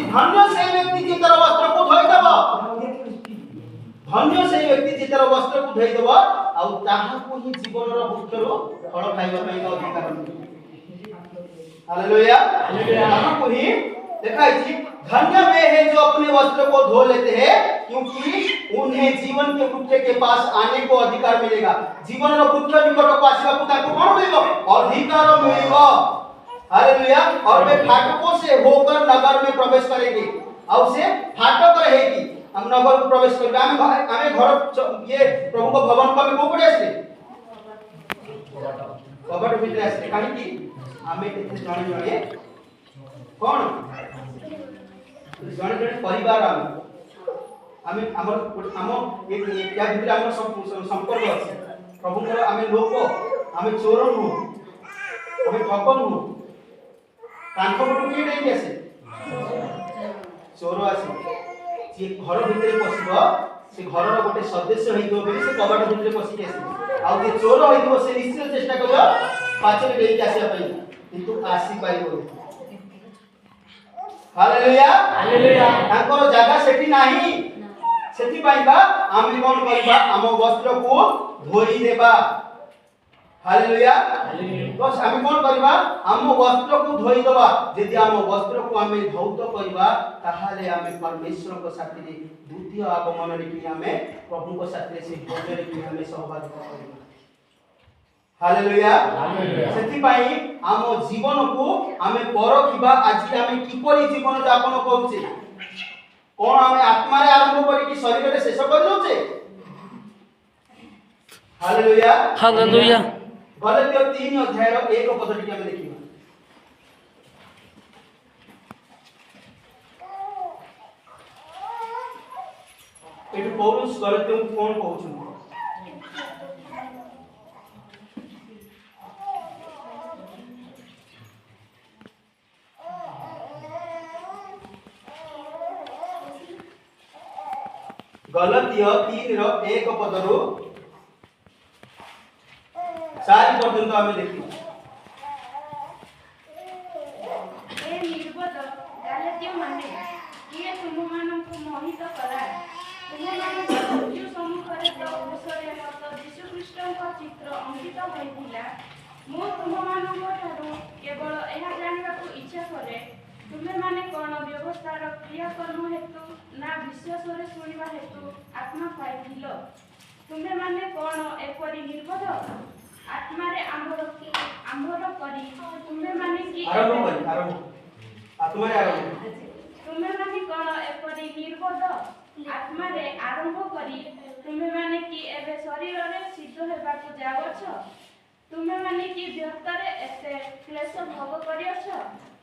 धन्य से व्यक्ति जे तार वस्त्र को धोई देबो, धन्य से व्यक्ति जे तार वस्त्र को धोई देबो आ ताहा को ही जीवन रो वृक्षरो फल खाइबा पई अधिकार मिले। Hallelujah hallelujah. ताहा को ही देखाई थी धन्य वे हैं जो अपने वस्त्र को धो लेते हैं क्योंकि उन्हें जीवन के वृक्ष के पास आने को अधिकार मिलेगा। जीवन रो वृक्ष निकट को आसीबा को ताको कोन मिलेबो? अधिकार मिलेबो। हालेलुया। और वे फाटकों से होकर नगर में प्रवेश करेंगे और से फाटक रहेगी। हम नगर में प्रवेश करेंगे। हमें घर ये प्रभु को भवन को को पड़े आसे कबट भीतर आसे काहे कि हमें एते जण जणे कोन जण जणे परिवार हमें हम एक या भीतर हम संपर्क আছে प्रभु को हमें लोक हमें चोर नु हमें ठक नु कांख पटु के नहीं आसे चोर आसे जे घर भीतर पसिबो से घर रो गोटे सदस्य होइतो बेली से कबाट भीतर पसि के आसे आ जे चोर होइतो से निश्चित चेष्टा करियो पाछे लेके आसे पई किंतु आसी पाइबो। Hallelujah hallelujah. तांकर जागा सेठी नाही सेठी पाइबा आमे कोन करबा हम वस्त्र को धोई देबा। Hallelujah hallelujah. तो आमे कोन करबा हम वस्त्र को धोई देबा। यदि हम वस्त्र को आमे धौत करबा ताहाले आमे परमेश्वर को साथी रे द्वितीय आगमन रे कि आमे प्रभु को साथी रे से भोज रे कि आमे सहभागिता करबा। Hallelujah hallelujah. सेठी पाई हम जीवन को आमे परखिबा आज आमे किपरि जीवन यापन करूचे कोन आमे आत्मा रे आरंभ करी कि शरीर रे शेष कर दोचे। Hallelujah hallelujah. गलातिया 3 अध्याय रो 1 पद टिके हम देखिबा। एटु पौलुस गलातिया को कोन कहउछन? गलातिया 3 रो 1 पद रो 4 पर्यंत आमे देखि। ए निर्बोध गलातिया माने किए तुम मानन को मोहित करा तुम माने जो सम्मुखरे प्रभुसरे मत यीशु ख्रीष्टଙ୍କ चित्र अंकित होइतिला मो तुम मानन ठारो केवल एहा जानिबा को इच्छा करे तुमे माने कोन व्यवस्थार क्रिया कर्म हेतु ना विश्वास रे सुनिबा हेतु आत्मा पाइथिलो तुमे माने कोन एपरि निर्बोध आत्मा रे आंभर करी तुमे माने की आत्मा रे आरंभ तुमे माने कोन एपरि निर्बोध आत्मा रे आरंभ करी तुमे माने की एबे शरीर रे सिद्ध हेबा को जावछ तुमे माने की व्यर्थ रे एते क्लेश भोग करियछ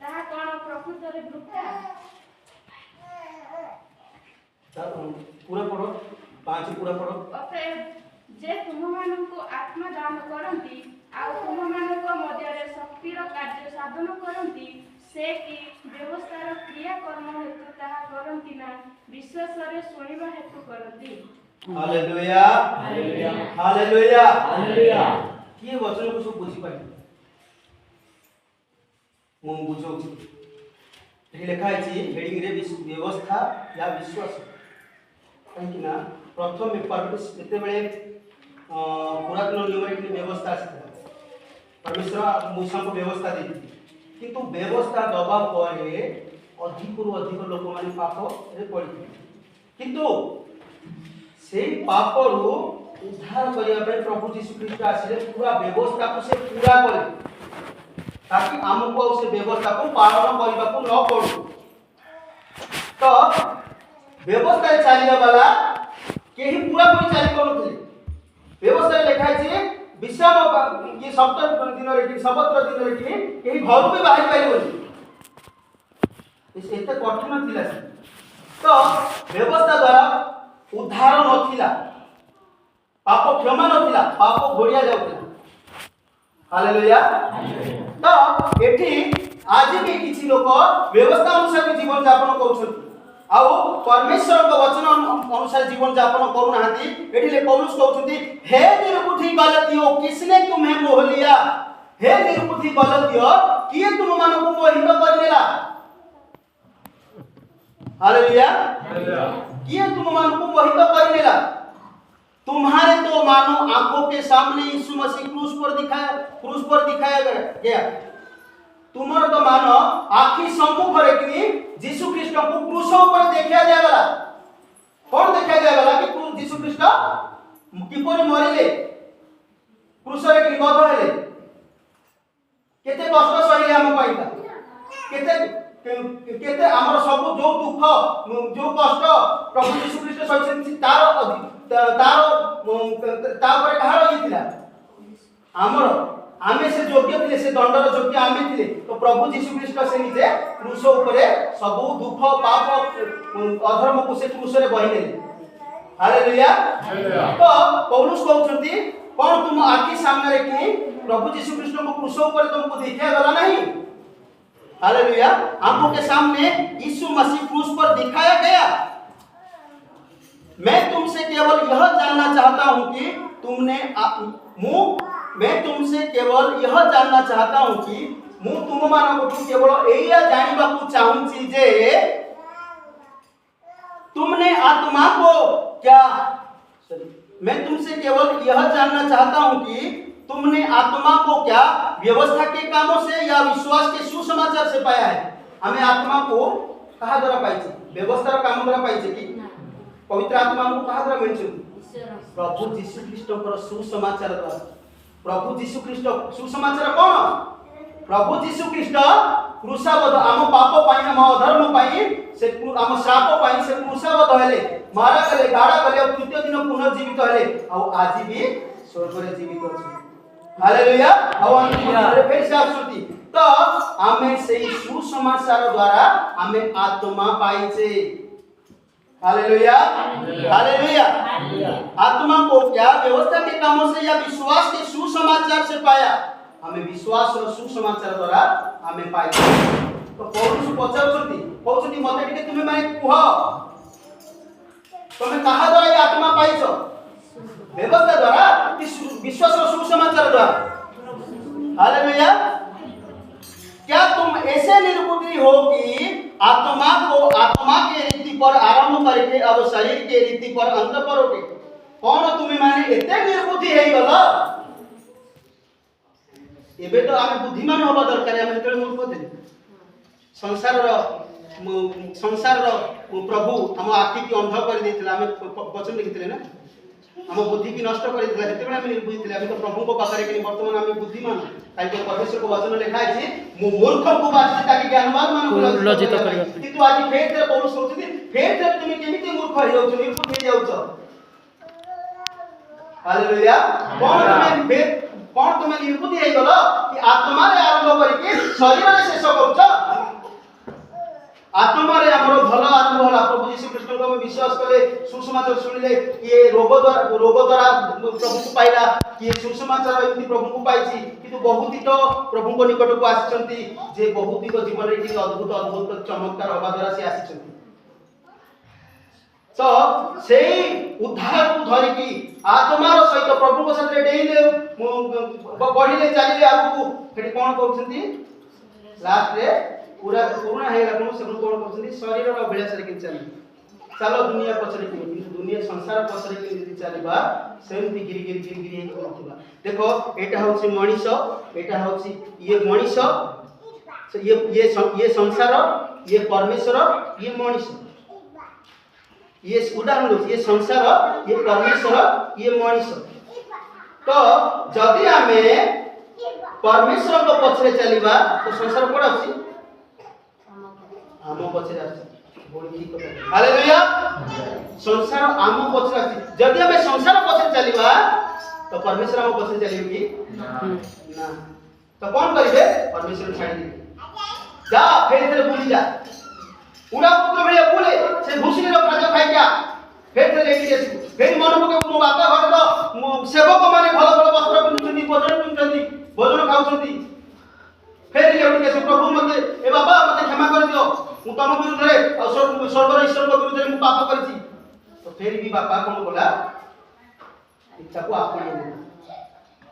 ताहा कोन प्रकृत रे वृथा। पूरा पढ़ो 5 पूरा पढ़ो। अतएव जे तुम माननको आत्मा दान करंती आ तुम माननको मध्य रे शक्तिर कार्य साधन करंती से की व्यवस्थार क्रिया कर्म हेतु ताहा करंती ना विश्वास रे सुनिबा हेतु करंती। Hallelujah hallelujah hallelujah hallelujah. की वचन को सब बुझी पाई मु बुझौ छी एठी लिखा है छी हेडिंग रे व्यवस्था या विश्वास काहे ना प्रथम परमेश एते बेले पुरातन नियम रे व्यवस्था आसी परमेश्वर मूसा को व्यवस्था देती किंतु व्यवस्था दबा परे अधिक रु अधिक लोक माने पाप रे पड़ी किंतु से पाप रु उद्धार करिया पे प्रभु यीशु ख्रीष्ट आसीले पूरा व्यवस्था को से पूरा करे ताकि हमको से व्यवस्था को पालन करबा को न पड़ो। तो व्यवस्था चलिया वाला केही पूरा पूरी चली करथले व्यवस्था लिखा छै विश्राम ये सप्ताह दिन रे सबत्र दिन रे केही घर भी बाहर पाइबोनी एते कठिन थिला। तो व्यवस्था द्वारा उद्धार नथिला पाप क्षमा नथिला पाप घोड़िया जाउथिला। हालेलुया। तो एठी आज भी किछि लोक व्यवस्था अनुसार जीवन यापन करूछथि आउ परमेश्वर को वचन अनुसार जीवन यापन करू नाहंती। एठी ले पौलुस कहउछथि हे निरबुद्धि गलातियो किसने तुम्हें मोह लिया हे निरबुद्धि गलातियो किए तुम मानको मोहित करनेला। हालेलुया। किए तुम मन को मोहित कर लेला? तुम्हारे तो मानो आंखों के सामने यीशु मसीह क्रूस पर दिखाया गया। तुमर तो मानो आखि सम्मुख रे कि यीशु ख्रीष्ट को क्रूस पर देखा जागला। कौन देखा जागला कि यीशु ख्रीष्ट किपरि मरिले, क्रूस रे कि बध हेले, केते कष्ट सहिले हम पाइता, केते हमर सब जो दुख जो कष्ट प्रभु यीशु ख्रीष्ट सहित तापर कहार होइतिला हमर आमे से योग्य थिले, से दंडर योग्य आमे थिले। तो प्रभु यीशु ख्रीष्ट से निजे क्रूस ऊपर सब दुख पाप अधर्म को से क्रूस रे बहि नेले। हालेलुया। तो पौलुस कहउछंती कोन तुम आखि सामने रे कि प्रभु यीशु ख्रीष्ट को क्रूस ऊपर तुमको देखा गला नहीं? हालेलुया। आंखों के सामने यीशु मसीह क्रूस पर दिखाया गया। मैं तुमसे केवल यह जानना चाहता हूं कि मैं तुमसे केवल यह जानना चाहता हूं कि मु तुम मानको केवल एया जानिबा को चाहूं छी जे तुमने आत्मा को क्या मैं तुमसे केवल यह जानना चाहता हूं कि तुमने आत्मा को क्या व्यवस्था के कामों से या विश्वास के सुसमाचार से पाया है? हमें आत्मा को कहा द्वारा पाइछे? व्यवस्था काम द्वारा पाइछे कि पवित्र आत्मा को कहा द्वारा मिलछे? प्रभु यीशु ख्रीष्ट पर सुसमाचार द्वारा। प्रभु यीशु ख्रीष्ट सुसमाचार कोन? प्रभु यीशु ख्रीष्ट क्रूसावध आम पाप पाई आम अधर्म पाई से आम श्राप पाई से क्रूसावध हेले, मारा गले, गाड़ा गले और तृतीय दिन पुनर्जीवित हेले और आज भी स्वर्ग रे जीवित अछि। हालेलुया। और फिर से आसुती तो आमे से सुसमाचार द्वारा आमे आत्मा पाइछे। हालेलुया। हालेलुया। आत्मा को क्या व्यवस्था के कामों से या विश्वास के सुसमाचार से पाया? हमें विश्वास और सुसमाचार द्वारा हमें पाइछे। तो पौलुस पचारुछंती मते टिके तुमे माने कुह तुमे कहा द्वारा ये आत्मा पाइछो? व्यवस्था द्वारा कि विश्वास और सुसमाचार द्वारा? हालेलुया। क्या तुम ऐसे निर्बुद्धि हो कि आत्मा को आत्मा के रीति पर आरंभ करके अब शरीर के रीति पर अंत करोगे? कौन तुम्हें माने एते निर्बुद्धि हेई गला? एबे तो आमे बुद्धिमान होबा दरकार। आमे जेतले मूर्ख थिले संसार प्रभु हम आखि की अंध कर देथिला। आमे वचन लिखिथिले ना हम बुद्धि की नष्ट कर देथिला। जेतेबेले आमे निर्बुद्धि थिले आमे तो प्रभु को पाखरे कि वर्तमान आमे बुद्धिमान काई तो परमेश्वर को वचन लिखा है मु मूर्ख को बात ताकि ज्ञानवान मान को लज्जित करियो। किंतु आज फेथ रे पौलुस कहउछथि फेथ रे तुम केमिति मूर्ख हो जाउछ, निर्बुद्ध हो जाउछ। हालेलुया। कौन तुम्हें निर्बुद्धि है गलो कि आत्मा रे आरंभ करके शरीर रे शेष करूछ? आत्मा रे हमरो भलो आरंभ होला। प्रभु यीशु ख्रीष्ट को हम विश्वास कले, सुसमाचार सुनिले, ये रोग द्वारा प्रभु को पाइला, कि सुसमाचार एमती प्रभु को पाइछि। किंतु बहुत ही तो प्रभु को निकट को आछंती जे बहुत ही जीवन रे कि अद्भुत चमत्कार होबा द्वारा से आछंती। तो सेही उद्धार को धरि कि आत्मार सहित प्रभु को साथ डेइले बढ़िले चलिले आगु फेरि कोन कहउछंती लास्ट रे पूरा पूर्ण है लागनु से कोन कहउछंती शरीर रो अभिलाष रे कि चलो दुनिया पछरे कि दुनिया संसार पछरे कि यदि चलिबा सेमति गिरी हे करथिबा। देखो एटा होछि मनीष, एटा होछि ये मनीष, ये संसार, ये परमेश्वर, ये मनीष। ये उदाहरण ये संसार, ये परमेश्वर, ये मनीष। तो जदि आमे परमेश्वर को पछरे चलिबा तो संसार कोड अछि आम पछरे अछि। बोली ठीक कथा। हालेलुया। संसार आम पछरे अछि। जदि आमे संसार पछरे चलिबा तो परमेश्वर आम पछरे चलिबे कि ना? तो कोन करिवे? परमेश्वर छाडी दिबे। जा फेर फेर बुली जा उड़ा पुत्र भलिया बोले से भूसरी रो खाजा खाइ क्या फेर से लेके जेसु फेर मन को मो बापा घर तो सेवक माने भलो वस्त्र पिन्धुछंती, भोजन पिन्धुछंती, भोजन खाउछंती। फेर लेउटी के प्रभु मते ए बाबा मते क्षमा कर दियो, मु तम विरुद्ध रे और स्वर्ग ईश्वर को विरुद्ध रे मु पाप करछि। तो फेर भी बापा कोन बोला इच्छा को आपने ले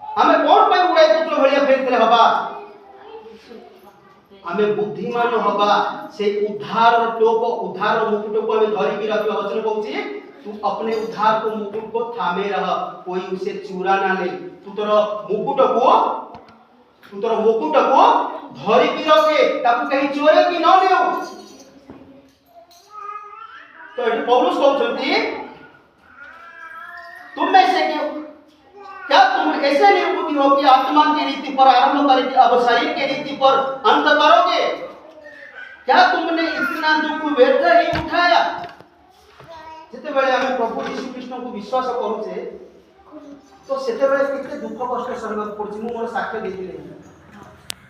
हमें कोन पे उड़ाई पुत्र भलिया फेर से हबा? आमे बुद्धिमान हबा से उद्धार टोप उद्धार मुकुट को हमें धरि की रखिबा। वचन कहूची तू अपने उद्धार को मुकुट को थामे रह, कोई उसे चुरा ना ले। तू तोर मुकुट को धरि की रखे, ताकू कहीं चोरे की न लेओ। तो ये पौलुस कहउछंती तुम में से क्या तुम ऐसे निर्बुद्धि हो कि आत्मा की रीति पर आरंभ करके अब शरीर के रीति पर अंत करोगे? क्या तुमने इतना दुख व्यर्थ ही उठाया? जिते बेले हमें प्रभु यीशु कृष्ण को विश्वास करूचे तो सेते बेले कितने दुख कष्ट सहन पड़छि। मु मोर साक्ष्य देथिले,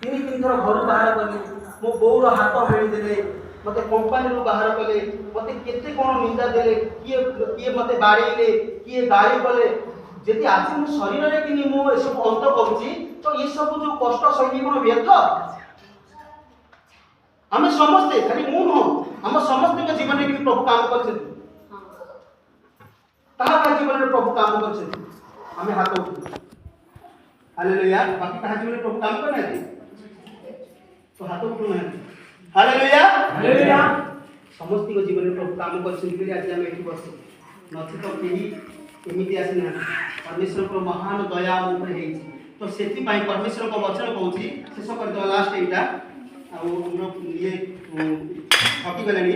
तीन थर घर बाहर गली, मो बोर हाथ मेली देले, मते कंपनी रो बाहर कले, मते केते कोन निंदा देले, किए मते बाड़ेले, किए गाली कले। यदि आज मो शरीर रे कि मो ए सब अंत करूची तो ये सब जो कष्ट सही कोन व्यर्थ? हम समझते खाली मु न हम समस्त के जीवन रे कि प्रभु काम करछन, ताहा का जीवन रे प्रभु काम करछन। हमें हाथ उठा हालेलुया। बाकी ताहा जीवन रे प्रभु काम करना है तो हाथ उठा ना। Hallelujah hallelujah. समस्त के जीवन रे प्रभु काम करछन कि आज हम एठी बस नथि तो केही एमिति आसिना परमेश्वर को महान दया ऊपर है। तो सेति पाई परमेश्वर को वचन कहूची शेष कर दो लास्ट एटा आ हमरो ये हकी गलेनी।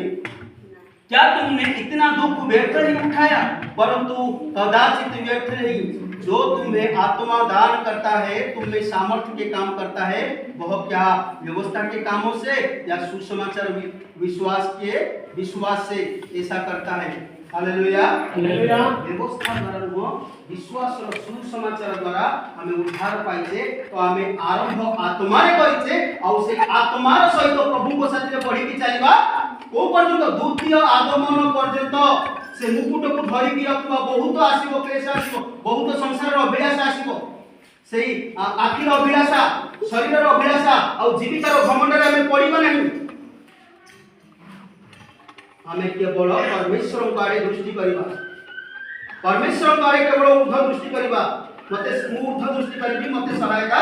क्या तुमने इतना दुख व्यर्थ ही उठाया? परंतु कदाचित व्यर्थ नहीं। जो तुम्हें आत्मा दान करता है, तुम्हें सामर्थ्य के काम करता है, वह क्या व्यवस्था के कामों से या सुसमाचार विश्वास से ऐसा करता है? Hallelujah hallelujah. व्यवस्था द्वारा नुह विश्वास रो सुसमाचार द्वारा हमें उद्धार पाइछे। तो हमें आरंभ आत्मारे करिछे और से आत्मार सहित प्रभु को साथी रे बढ़ी की चलीबा को पर्यंत द्वितीय आगमन पर्यंत से मुकुट को धरि की रखबा। बहुत आसीबो, क्लेश आसीबो, बहुत संसार रो अभिलाष आसीबो। सेही आखिर अभिलाषा, शरीर रो अभिलाषा और जीविका रो घमंड रे हमें पड़िबा नहीं। हमें केवल परमेश्वर आड़े दृष्टि करबा, परमेश्वर आड़े केवल ऊर्ध दृष्टि करबा। मते ऊर्ध दृष्टि करबी, मते सहायता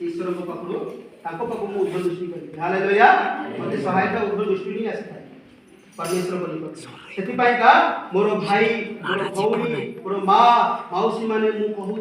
ईश्वर को पकड़ो ताको पकड़ो ऊर्ध दृष्टि करबी। हालेलुया। मते सहायता ऊर्ध दृष्टि नहीं आसी परमेश्वर को निकट। सेति पाई का मोर भाई, मोर भौणी, मोर माँ माउसी माने मु कहू